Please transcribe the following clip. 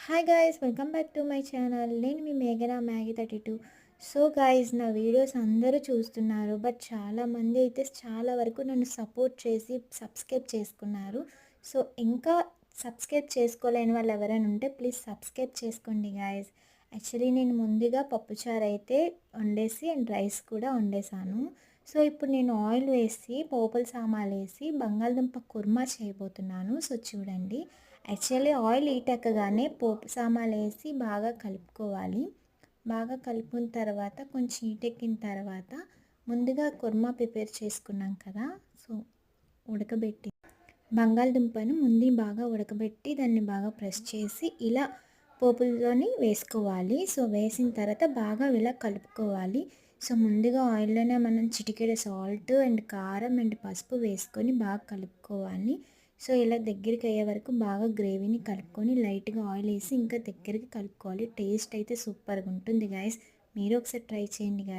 Hi guys, welcome back to my channel. నేను మీ మేఘనా Maggi 32. So guys, నా videos అందరూ చూస్తున్నారు. బట్ చాలామంది అయితే చాలా వరకు నన్ను సపోర్ట్ చేసి సబ్స్క్రైబ్ చేసుకున్నారు. సో ఇంకా సబ్స్క్రైబ్ చేసుకోలేని వాళ్ళు ఎవరైనా ఉంటే ప్లీజ్ సబ్స్క్రైబ్ చేసుకోండి గాయ్స్. యాక్చువల్లీ నేను ముందుగా పప్పుచారు అయితే వండేసి అండ్ రైస్ కూడా వండేసాను. సో ఇప్పుడు నేను ఆయిల్ వేసి పోపుల సామాన్లు వేసి బంగాళదుంప కుర్మా చేయబోతున్నాను. సో చూడండి, యాక్చువల్లీ ఆయిల్ హీట్ ఎక్కగానే పోపు సామాన్లు వేసి బాగా కలుపుకోవాలి. బాగా కలుపుకున్న తర్వాత కొంచెం హీట్ ఎక్కిన తర్వాత ముందుగా కుర్మా ప్రిపేర్ చేసుకున్నాం కదా, సో ఉడకబెట్టి బంగాళదుంపను ముందు బాగా ఉడకబెట్టి దాన్ని బాగా ప్రెస్ చేసి ఇలా పోపుల్లోని వేసుకోవాలి. సో వేసిన తర్వాత బాగా ఇలా కలుపుకోవాలి. సో ముందుగా ఆయిల్లోనే మనం చిటికెడు సాల్ట్ అండ్ కారం అండ్ పసుపు వేసుకొని బాగా కలుపుకోవాలి. సో ఇలా దగ్గరికి అయ్యే వరకు బాగా గ్రేవీని కలుపుకొని లైట్గా ఆయిల్ వేసి ఇంకా దగ్గరికి కలుపుకోవాలి. టేస్ట్ అయితే సూపర్గా ఉంటుంది గాయస్. మీరు ఒకసారి ట్రై చేయండి గాయస్.